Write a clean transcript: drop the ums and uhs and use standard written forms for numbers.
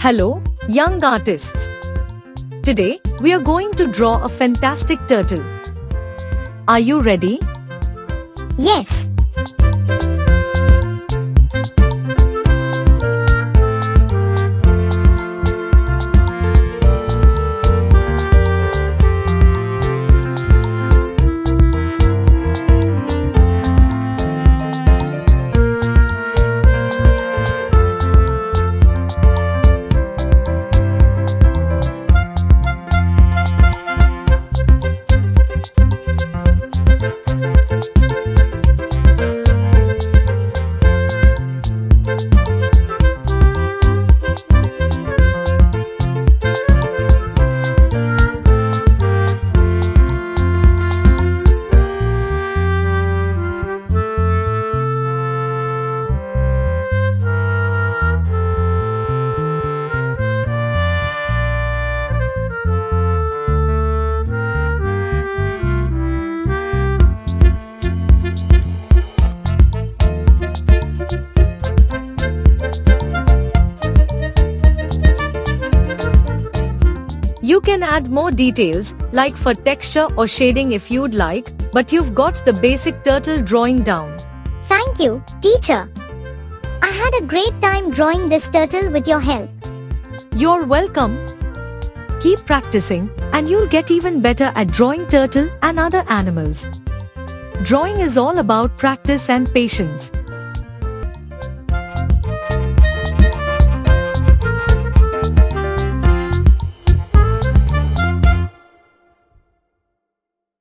Hello, young artists. Today, we are going to draw a fantastic turtle. Are you ready? Yes. You can add more details, like for texture or shading if you'd like, but you've got the basic turtle drawing down. Thank you, teacher. I had a great time drawing this turtle with your help. You're welcome. Keep practicing, and you'll get even better at drawing turtle and other animals. Drawing is all about practice and patience.